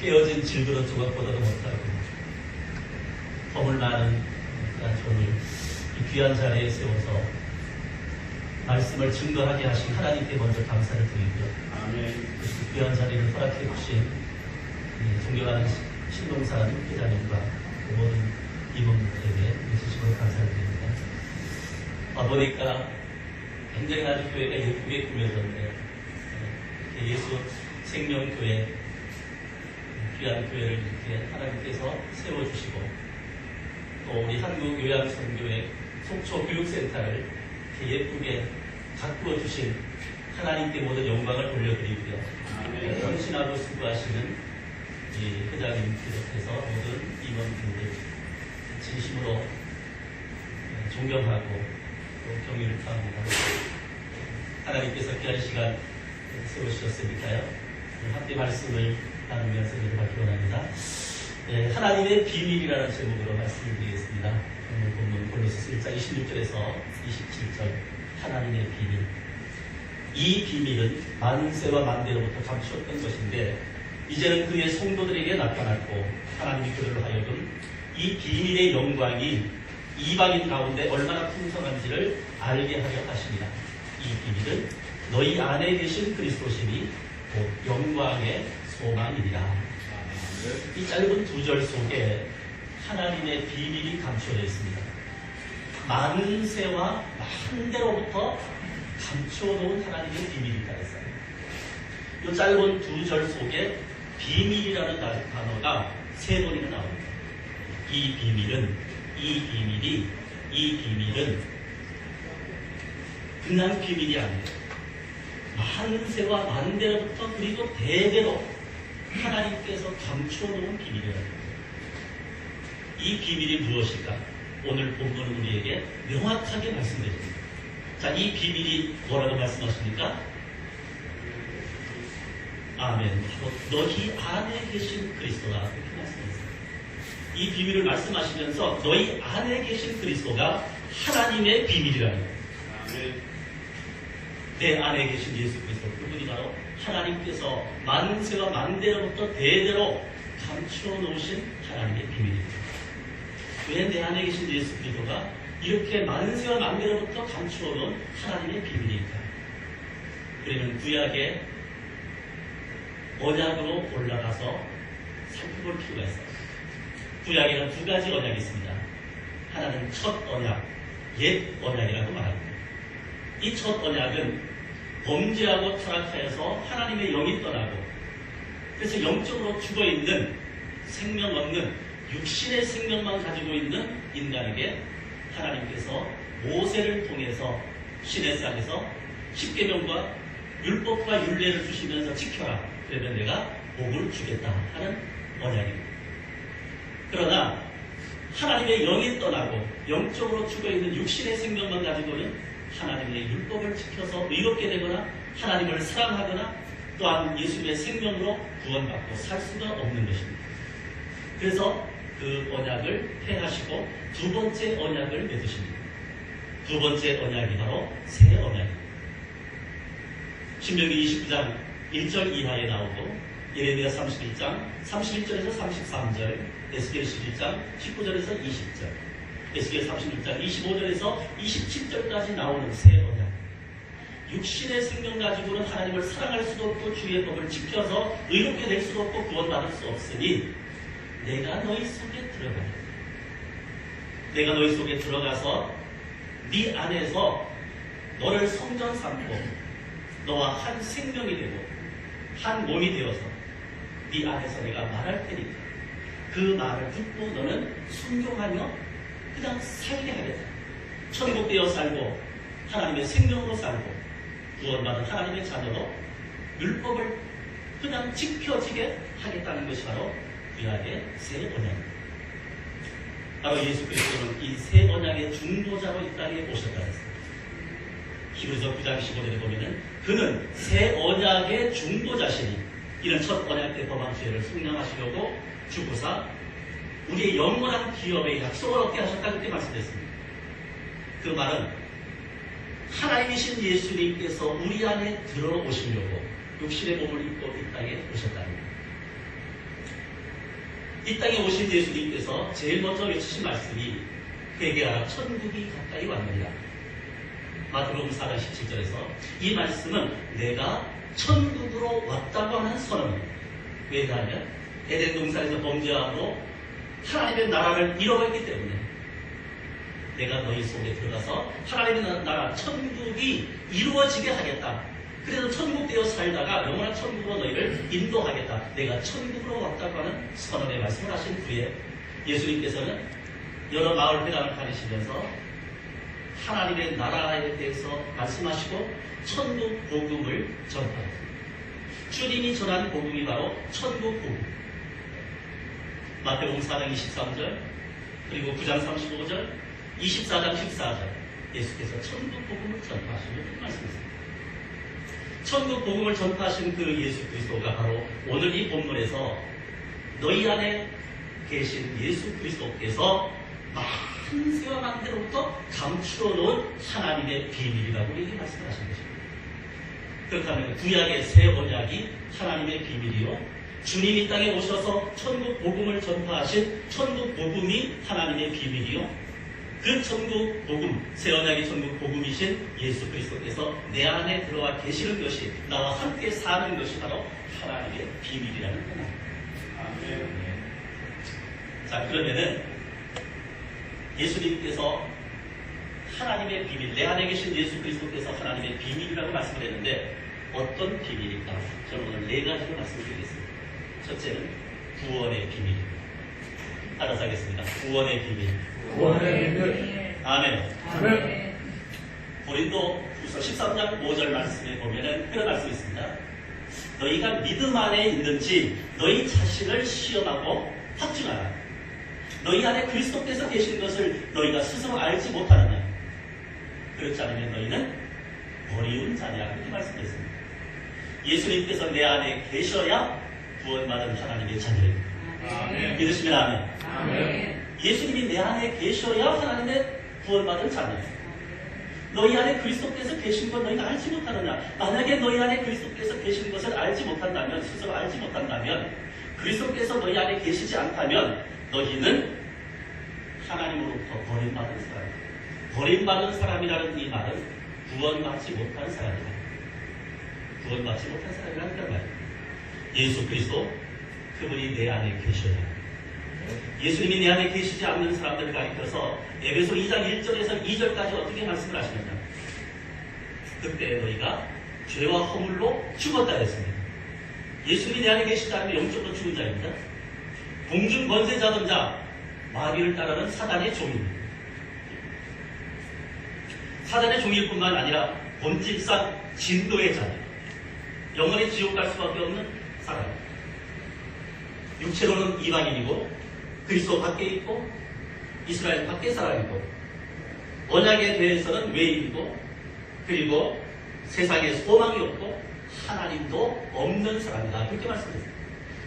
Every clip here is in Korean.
깨어진 질그릇 조각보다도 못하고 허물 많은 종을 이 귀한 자리에 세워서 말씀을 증거하게 하신 하나님께 먼저 감사를 드리고요. 아멘. 그 귀한 자리를 허락해 주신 존경하는 신동산 회장님과 모든 임원들에게 진심으로 감사를 드립니다. 보니까 굉장히 아주 교회가 예쁘게 꾸며졌네요. 예수 생명교회, 귀한 교회를 이렇게 하나님께서 세워주시고 또 우리 한국요양선교회 속초교육센터를 이렇게 예쁘게 가꾸어 주신 하나님께 모든 영광을 돌려드리고요. 헌신하고 수고하시는 이 회장님 비롯해서 모든 임원분들 진심으로 존경하고 또 경의를 표합니다. 하나님께서 귀한 시간 세우셨으니까요. 함께 말씀을 나누면서 기도하기 원합니다. 하나님의 비밀이라는 제목으로 말씀을 드리겠습니다. 오늘 본문 골로새서 1장 26절에서 27절 하나님의 비밀. 이 비밀은 만세와 만대로부터 감추었던 것인데 이제는 그의 성도들에게 나타났고 하나님이 그들로 하여금 이 비밀의 영광이 이방인 가운데 얼마나 풍성한지를 알게 하려 하십니다. 이 비밀은 너희 안에 계신 그리스도심이 곧 영광의 소망이니라. 이 짧은 두 절 속에 하나님의 비밀이 감춰져 있습니다. 만세와 만대로부터 감춰놓은 하나님의 비밀이 있다 했어요. 이 짧은 두 절 속에 비밀이라는 단어가 세 번이나 나옵니다. 이 비밀은 그냥 비밀이 아니에요. 만세와 만대로부터 그리고 대대로 하나님께서 감춰놓은 비밀이라는 거예요. 이 비밀이 무엇일까? 오늘 본문은 우리에게 명확하게 말씀드립니다. 자, 이 비밀이 뭐라고 말씀하십니까? 아멘. 바로 너희 안에 계신 그리스도다. 이렇게 말씀했어요. 이 비밀을 말씀하시면서 너희 안에 계신 그리스도가 하나님의 비밀이라는 거예요. 아멘. 내 안에 계신 예수 그리스도, 그분이 바로 하나님께서 만세와 만대로부터 대대로 감추어 놓으신 하나님의 비밀입니다. 왜 내 안에 계신 예수 그리스도가 이렇게 만세와 만대로부터 감추어 놓은 하나님의 비밀일까? 그러면 구약의 언약으로 올라가서 살펴볼 필요가 있어요. 구약에는 두 가지 언약이 있습니다. 하나는 첫 언약, 옛 언약이라고 말합니다. 이 첫 언약은 범죄하고 타락하여서 하나님의 영이 떠나고 그래서 영적으로 죽어있는 생명 없는 육신의 생명만 가지고 있는 인간에게 하나님께서 모세를 통해서 시내산에서 십계명과 율법과 율례를 주시면서 지켜라. 그러면 내가 복을 주겠다 하는 언약입니다. 그러나 하나님의 영이 떠나고 영적으로 죽어있는 육신의 생명만 가지고는 하나님의 율법을 지켜서 의롭게 되거나 하나님을 사랑하거나 또한 예수님의 생명으로 구원받고 살 수가 없는 것입니다. 그래서 그 언약을 폐하시고 두 번째 언약을 맺으십니다. 두 번째 언약이 바로 새 언약입니다. 신명기 29장 1절 이하에 나오고 예레미야 31장 31절에서 33절, 에스겔 11장 19절에서 20절, 에스겔 36장 25절에서 27절까지 나오는 새 언약. 육신의 생명 가지고는 하나님을 사랑할 수도 없고 주의 법을 지켜서 의롭게 될 수도 없고 구원받을 수 없으니 내가 너희 속에 들어가야 돼. 내가 너희 속에 들어가서 네 안에서 너를 성전 삼고 너와 한 생명이 되고 한 몸이 되어서 네 안에서 내가 말할 테니까 그 말을 듣고 너는 순종하며 그냥 살게 하겠다. 천국되어 살고 하나님의 생명으로 살고 구원받은 하나님의 자녀로 율법을 그냥 지켜지게 하겠다는 것이 바로 구약의 새 언약입니다. 바로 예수 그리스도는 이 새 언약의 중보자로 이 땅에 오셨다 했습니다. 히브리서 9장 15절에 보면은 그는 새 언약의 중보자시니 이는 첫 언약 때 범한 죄를 속량하시려고 주고사 우리의 영원한 기업의 약속을 얻게 하셨다 그렇게 말씀했습니다. 그 말은 하나님이신 예수님께서 우리 안에 들어오시려고 육신의 몸을 입고 이 땅에 오셨다는 겁니다. 이 땅에 오신 예수님께서 제일 먼저 외치신 말씀이 회개하라 천국이 가까이 왔느니라. 마태복음 4장 17절에서 이 말씀은 내가 천국으로 왔다고 하는 선언입니다. 왜냐하면 에덴 동산에서 범죄하고 하나님의 나라를 잃어버렸기 때문에 내가 너희 속에 들어가서 하나님의 나라 천국이 이루어지게 하겠다. 그래서 천국 되어 살다가 영원한 천국으로 너희를 인도하겠다. 내가 천국으로 왔다고 하는 선언의 말씀을 하신 후에 예수님께서는 여러 마을 회당을 다니시면서 하나님의 나라에 대해서 말씀하시고 천국 복음을 전파했습니다. 주님이 전한 복음이 바로 천국 복음. 마태복음 4장 23절 그리고 9장 35절 24장 14절 예수께서 천국 복음을 전파하시며 그 말씀했습니다. 천국 복음을 전파하신 그 예수 그리스도가 바로 오늘 이 본문에서 너희 안에 계신 예수 그리스도께서 많은 세와 만대로부터 감추어 놓은 하나님의 비밀이라고 이렇게 말씀하신 것입니다. 그렇다면 구약의 새 언약이 하나님의 비밀이요, 주님이 땅에 오셔서 천국 복음을 전파하신 천국 복음이 하나님의 비밀이요, 그 천국 복음, 새 언약의 천국 복음이신 예수 그리스도께서 내 안에 들어와 계시는 것이, 나와 함께 사는 것이 바로 하나님의 비밀이라는 겁니다. 아멘. 자, 그러면은 예수님께서 하나님의 비밀, 내 안에 계신 예수 그리스도께서 하나님의 비밀이라고 말씀을 했는데 어떤 비밀일까? 저는 오늘 네 가지로 말씀드리겠습니다. 첫째는 구원의 비밀입니다. 따라서 하겠습니다. 구원의 비밀. 구원의 비밀. 아멘. 아멘. 고린도후서 13장 5절 말씀에 보면은 그런 말씀이 있습니다. 너희가 믿음 안에 있는지 너희 자신을 시험하고 확증하라. 너희 안에 그리스도께서 계신 것을 너희가 스스로 알지 못하느냐. 그렇지 않으면 너희는 어리운 자냐. 그렇게 말씀드렸습니다. 예수님께서 내 안에 계셔야 구원받은 하나님의 자녀입니다. 아멘. 믿으시면 아멘. 아멘. 예수님이 내 안에 계셔야 하나님의 구원받은 자녀입니다. 너희 안에 그리스도께서 계신 것 너희가 알지 못하느냐. 만약에 너희 안에 그리스도께서 계신 것을 알지 못한다면, 스스로 알지 못한다면, 그리스도께서 너희 안에 계시지 않다면 너희는 하나님으로부터 버림받은 사람이다. 버림받은 사람이라는 이 말은 구원받지 못한 사람이다. 구원받지 못한 사람이라는 그런 말입니다. 예수 그리스도, 그분이 내 안에 계셔야 합니다. 예수님이 내 안에 계시지 않는 사람들을 가리켜서 에베소 2장 1절에서 2절까지 어떻게 말씀을 하시느냐. 그때 너희가 죄와 허물로 죽었다 했습니다. 예수님이 내 안에 계시지 않으면 영적으로 죽은 자입니다. 공중 권세 잡은 자, 마귀를 따르는 사단의 종입니다. 사단의 종일 뿐만 아니라 본질상 진노의 자입니다. 영원히 지옥 갈 수밖에 없는 사람. 육체로는 이방인이고 그리스도 밖에 있고 이스라엘 밖에 사람이고 언약에 대해서는 외인이고 그리고 세상에 소망이 없고 하나님도 없는 사람이다. 그렇게 말씀드렸습니다.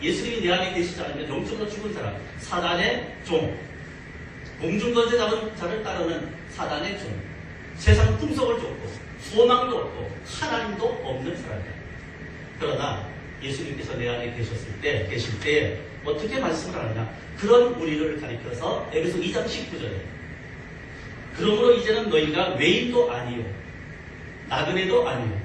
예수님이 내 안에 계시지 않으면 영적으로 죽은 사람, 사단의 종, 공중권세 잡은 자를 따르는 사단의 종, 세상 풍속을 쫓고 소망도 없고 하나님도 없는 사람이다. 그러나 예수님께서 내 안에 계실 때 어떻게 말씀을 하느냐. 그런 우리를 가리켜서 에베소 2장 19절에 그러므로 이제는 너희가 외인도 아니요 나그네도 아니요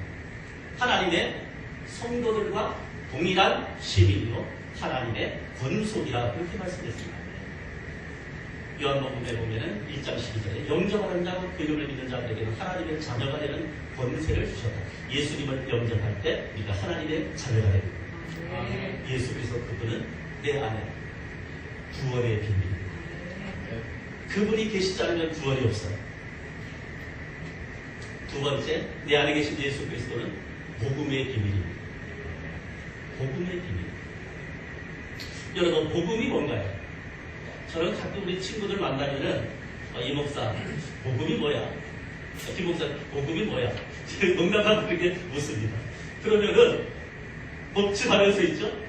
하나님의 성도들과 동일한 시민이요 하나님의 권속이라 그렇게 말씀했습니다. 요한복음에 보면은 1장 12절에 영접하는 자 그 이름을 믿는 자들에게는 하나님의 자녀가 되는 권세를 주셨다. 예수님을 영접할 때 우리가 하나님의 자녀가 됩니다. 예수 그리스도 그분은 내 안에 구원의 비밀입니다. 그분이 계시지 않으면 구원이 없어요. 두 번째, 내 안에 계신 예수 그리스도는 복음의 비밀입니다. 복음의 비밀. 여러분, 복음이 뭔가요? 저는 가끔 우리 친구들 만나면은 이 목사, 복음이 뭐야? 김 목사, 복음이 뭐야? 농담하고 그렇게 묻습니다. 그러면은 복잡하면서 있죠?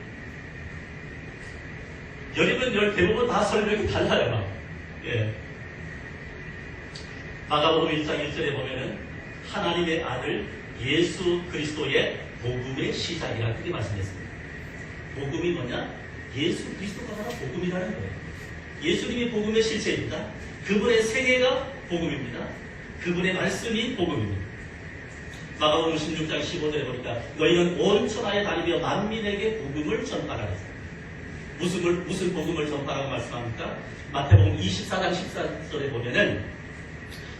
열이면 열 대부분 다 설명이 달라요, 막. 예. 마가복음 1장 1절에 보면은 하나님의 아들 예수 그리스도의 복음의 시작이라 그렇게 말씀했습니다. 복음이 뭐냐? 예수 그리스도가 바로 복음이라는 거예요. 예수님이 복음의 실체입니다. 그분의 세계가 복음입니다. 그분의 말씀이 복음입니다. 마가복음 16장 15절에 보니까 너희는 온 천하에 다니며 만민에게 복음을 전파하라. 무슨 복음을 전파라고 말씀합니까? 마태복음 24장 14절에 보면은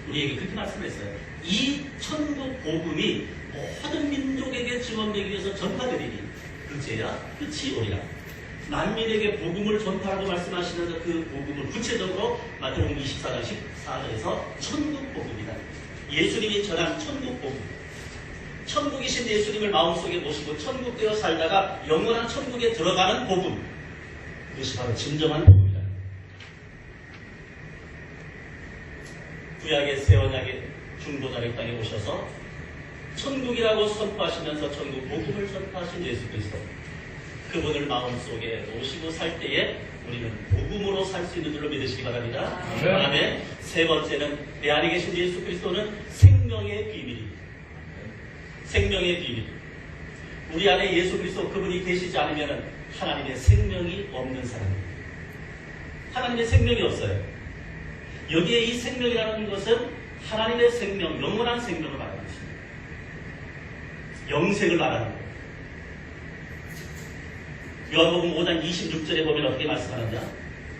우리에게 그렇게 말씀했어요. 이 천국 복음이 모든 민족에게 증언되기 위해서 전파되리니 그제야 끝이 오리라. 만민에게 복음을 전파하라고 말씀하시는 그 복음을 구체적으로 마태복음 24장 14절에서 천국 복음이다. 예수님이 전한 천국 복음. 천국이신 예수님을 마음속에 모시고 천국되어 살다가 영원한 천국에 들어가는 복음. 그것이 바로 진정한 복음이다. 구약의 새 언약의 중보자를 땅에 오셔서 천국이라고 선포하시면서 천국 복음을 선포하신 예수 그리스도. 그분을 마음속에 모시고 살 때에 우리는 복음으로 살 수 있는 줄로 믿으시기 바랍니다. 그 다음에 세 번째는 내 안에 계신 예수 그리스도는 생명의 비밀입니다. 생명의 비밀. 우리 안에 예수 그리스도 그분이 계시지 않으면 하나님의 생명이 없는 사람입니다. 하나님의 생명이 없어요. 여기에 이 생명이라는 것은 하나님의 생명, 영원한 생명을 말하는 것입니다. 영생을 말하는 거예요. 요한복음 5장 26절에 보면 어떻게 말씀하느냐?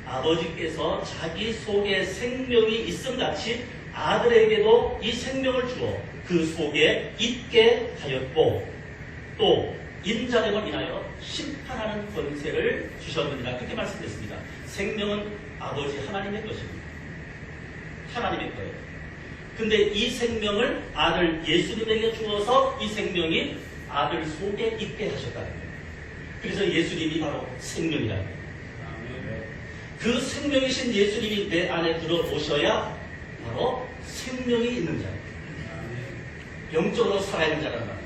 아버지께서 자기 속에 생명이 있음같이 아들에게도 이 생명을 주어 그 속에 있게 하였고 또 인자됨을 인하여 심판하는 권세를 주셨느니라. 그렇게 말씀했습니다. 생명은 아버지 하나님의 것입니다. 하나님의 거예요. 근데 이 생명을 아들 예수님에게 주어서 이 생명이 아들 속에 있게 하셨다는 거예요. 그래서 예수님이 바로 생명이라는 거예요. 그 생명이신 예수님이 내 안에 들어오셔야 바로 생명이 있는 자예요. 영적으로 살아있는 자라는 말이에요.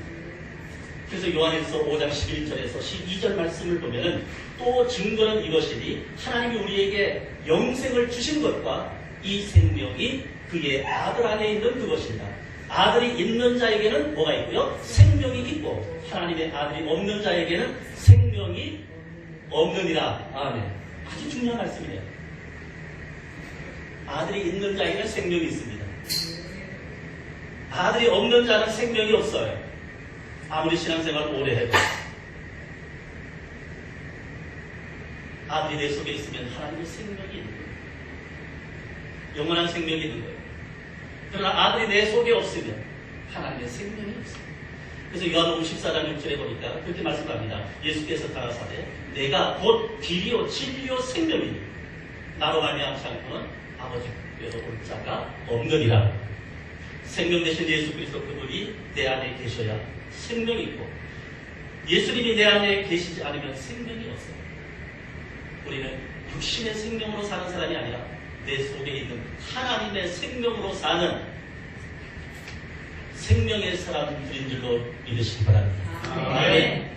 그래서 요한일서 5장 11절에서 12절 말씀을 보면은 또 증거는 이것이니 하나님이 우리에게 영생을 주신 것과 이 생명이 그의 아들 안에 있는 그것입니다. 아들이 있는 자에게는 뭐가 있고요? 생명이 있고 하나님의 아들이 없는 자에게는 생명이 없느니라. 아멘. 아주 중요한 말씀이에요. 아들이 있는 자에게는 생명이 있습니다. 아들이 없는 자는 생명이 없어요. 아무리 신앙생활을 오래 해도. 아들이 내 속에 있으면 하나님의 생명이 있는 거예요. 영원한 생명이 있는 거예요. 그러나 아들이 내 속에 없으면 하나님의 생명이 없어요. 그래서 요한복음 14장 6절에 보니까 그렇게 말씀합니다. 예수께서 가라사대 내가 곧 길이요 진리요 생명이니 나로 말미암지 않고는 아버지께로 올 자가 없느니라. 생명 되신 예수 그리스도 그분이 내 안에 계셔야 생명이 있고 예수님이 내 안에 계시지 않으면 생명이 없어요. 우리는 육신의 생명으로 사는 사람이 아니라 내 속에 있는 하나님의 생명으로 사는 생명의 사람들인 줄로 믿으시기 바랍니다. 네.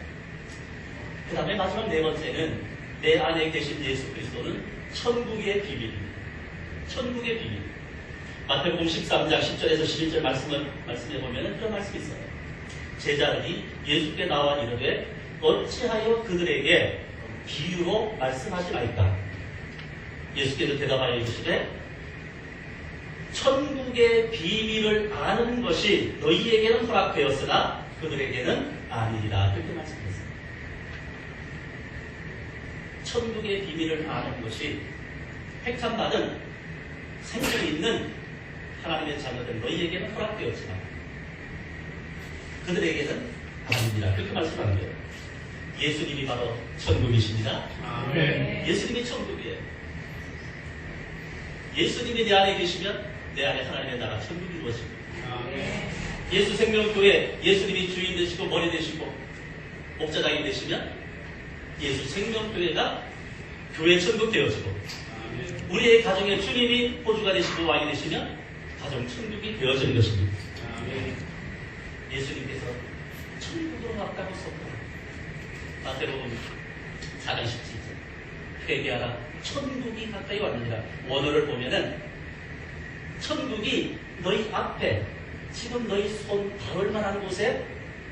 그 다음에 마지막 네 번째는 내 안에 계신 예수 그리스도는 천국의 비밀입니다. 천국의 비밀. 마태복음 13장 10절에서 11절 말씀해보면 그런 말씀이 있어요. 제자들이 예수께 나와 이르되 어찌하여 그들에게 비유로 말씀하지 말까? 예수께서 대답하여 이르시되 천국의 비밀을 아는 것이 너희에게는 허락되었으나 그들에게는 아니리라. 그렇게 말씀했어요. 천국의 비밀을 아는 것이 택함받은 생명이 있는 하나님의 자녀들 너희에게는 허락되었지만 그들에게는 아니니라. 그렇게 말씀하는 거예요. 예수님이 바로 천국이십니다. 네. 예수님이 천국이에요. 예수님이 내 안에 계시면 내 안에 하나님의 나라 천국이 이루어집니다. 예수 생명교회 예수님이 주인 되시고 머리 되시고 목자장이 되시면 예수 생명교회가 교회 천국 되어지고 우리의 가정에 주님이 호주가 되시고 왕이 되시면 가정 천국이 되어지는 것입니다. 예수님께서 천국으로 갔다고 썼다. 마태복음 4장 17절 회개하라 천국이 가까이 왔느니라. 원어를 보면은 천국이 너희 앞에 지금 너희 손 닿을 만한 곳에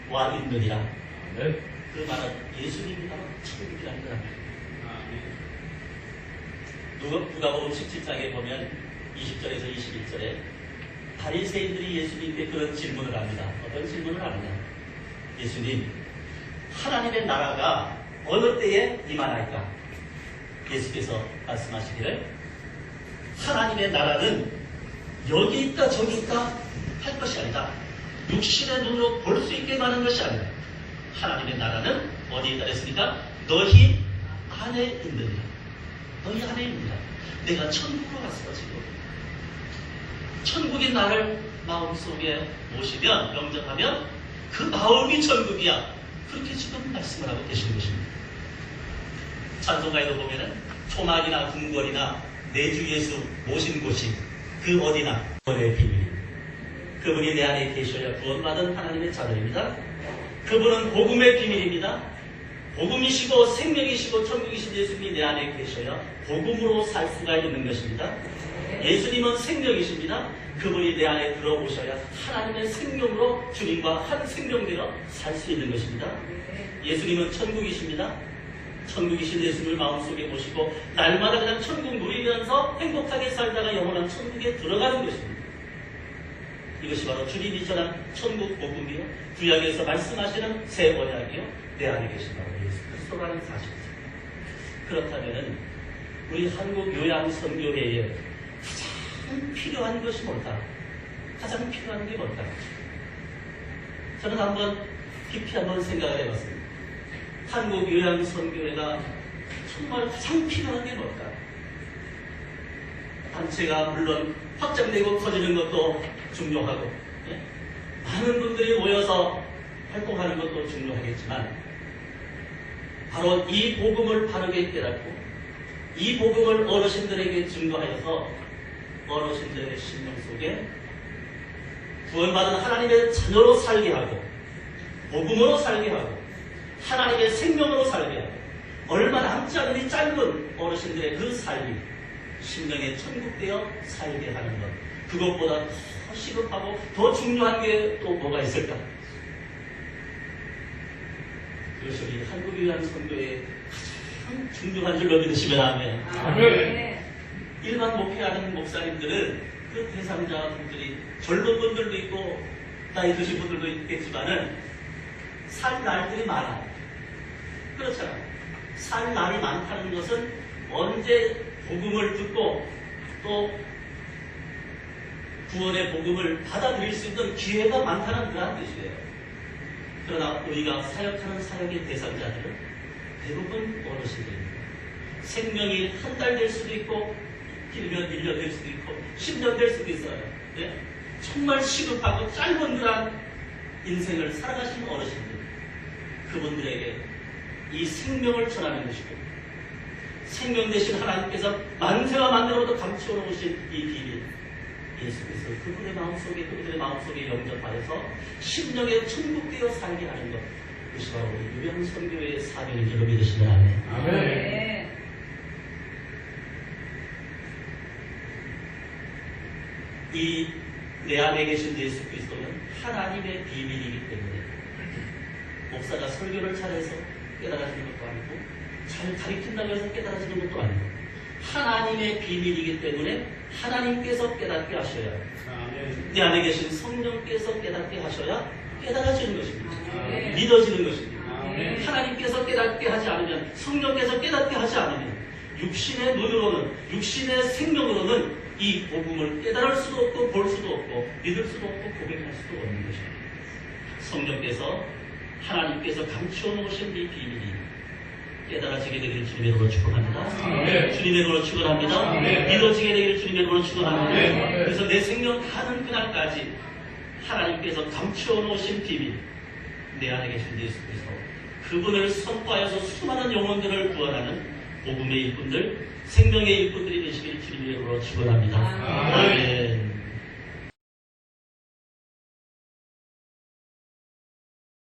와 있느니라. 그 말은 예수님이 바로 천국이라는 거랍니다. 누가복음 17장에 보면 20절에서 21절에 바리새인들이 예수님께 그런 질문을 합니다. 어떤 질문을 하느냐? 예수님, 하나님의 나라가 어느 때에 임하나이까? 예수께서 말씀하시기를 하나님의 나라는 여기 있다 저기 있다 할 것이 아니다. 육신의 눈으로 볼 수 있게 하는 것이 아니다. 하나님의 나라는 어디에 있다 했습니까? 너희 안에 있느니라. 너희 안에 있느니라. 내가 천국으로 갔어 지금. 천국이 나를 마음속에 모시면 영접하면 그 마음이 천국이야. 그렇게 지금 말씀을 하고 계시는 것입니다. 찬송가에도 보면은 초막이나 궁궐이나 내주 예수 모신 곳이 그 어디나 구원의 비밀. 그분이 내 안에 계셔야 구원받은 하나님의 자녀입니다. 그분은 복음의 비밀입니다. 복음이시고 생명이시고 천국이신 예수님이 내 안에 계셔야 복음으로 살 수가 있는 것입니다. 예수님은 생명이십니다. 그분이 내 안에 들어오셔야 하나님의 생명으로 주님과 한 생명되어 살 수 있는 것입니다. 예수님은 천국이십니다. 천국이신 예수님을 마음속에 모시고 날마다 그냥 천국 누리면서 행복하게 살다가 영원한 천국에 들어가는 것입니다. 이것이 바로 주님이 전한 천국 복음이요 구약에서 말씀하시는 새 언약이요 내 안에 계신 바로 예수 그리스도라는 사실이죠. 그렇다면 우리 한국 요양선교회에 가장 필요한 것이 뭘까? 가장 필요한 게 뭘까? 저는 한번 깊이 한번 생각을 해봤습니다. 한국 요양선교회가 정말 가장 필요한 게 뭘까? 단체가 물론 확장되고 커지는 것도 중요하고 많은 분들이 모여서 활동하는 것도 중요하겠지만 바로 이 복음을 바르게 깨닫고 이 복음을 어르신들에게 증거하여서 어르신들의 심령 속에 구원받은 하나님의 자녀로 살게 하고 복음으로 살게 하고 하나님의 생명으로 살게 하고 얼마 남지 않은 이 짧은 어르신들의 그 삶이 심령의 천국되어 살게 하는 것, 그것보다 더 시급하고 더 중요한 게 또 뭐가 있을까? 그것이 우리 한국요양선교의 가장 중요한 줄로 믿으시면 아멘. 아멘. 일반 목회하는 목사님들은 그 대상자분들이 젊은 분들도 있고 나이 드신 분들도 있겠지만은 살 날들이 많아요. 그렇잖아요. 살 날이 많다는 것은 언제 복음을 듣고 또 구원의 복음을 받아들일 수 있는 기회가 많다는 그런 뜻이에요. 그러나 우리가 사역하는 사역의 대상자들은 대부분 어르신들입니다. 생명이 한 달 될 수도 있고 길면 1년 될 수도 있고 10년 될 수도 있어요. 네? 정말 시급하고 짧은 그런 인생을 살아가신 어르신들, 그분들에게 이 생명을 전하는 것이고 생명 대신 하나님께서 만세와 만대로부터 감추어 놓으신 이 비밀 예수께서 그분의 마음속에 영접하여서 심령에 천국되어 살게 하는 것, 그것이 바로 우리 요양선교회의 사명인 줄로 믿으시면 아멘. 아멘. 이 내 안에 계신 예수 그리스도는 하나님의 비밀이기 때문에 목사가 설교를 잘해서 깨달아지는 것도 아니고 잘 가르친다고 해서 깨달아지는 것도 아니고 하나님의 비밀이기 때문에 하나님께서 깨닫게 하셔야 내 안에 계신 성령께서 깨닫게 하셔야 깨달아지는 것입니다. 믿어지는 것입니다. 하나님께서 깨닫게 하지 않으면 성령께서 깨닫게 하지 않으면 육신의 눈으로는 육신의 생명으로는 이 복음을 깨달을 수도 없고 볼 수도 없고 믿을 수도 없고 고백할 수도 없는 것입니다. 성령께서 하나님께서 감추어 놓으신 이 비밀이 깨달아지게 되기를 주님의 이름으로 축복합니다. 아멘. 주님의 이름으로 축원합니다. 아멘. 믿어지게 되기를 주님의 이름으로 축원합니다. 아멘. 그래서 내 생명 가는 그날까지 하나님께서 감추어 놓으신 비밀, 내 안에 계신 예수 그리스도, 그분을 선포하여서 수많은 영혼들을 구원하는 복음의 일꾼들, 생명의 일꾼들이 되시길 주님의 이름으로 축원합니다. 아멘. 아멘.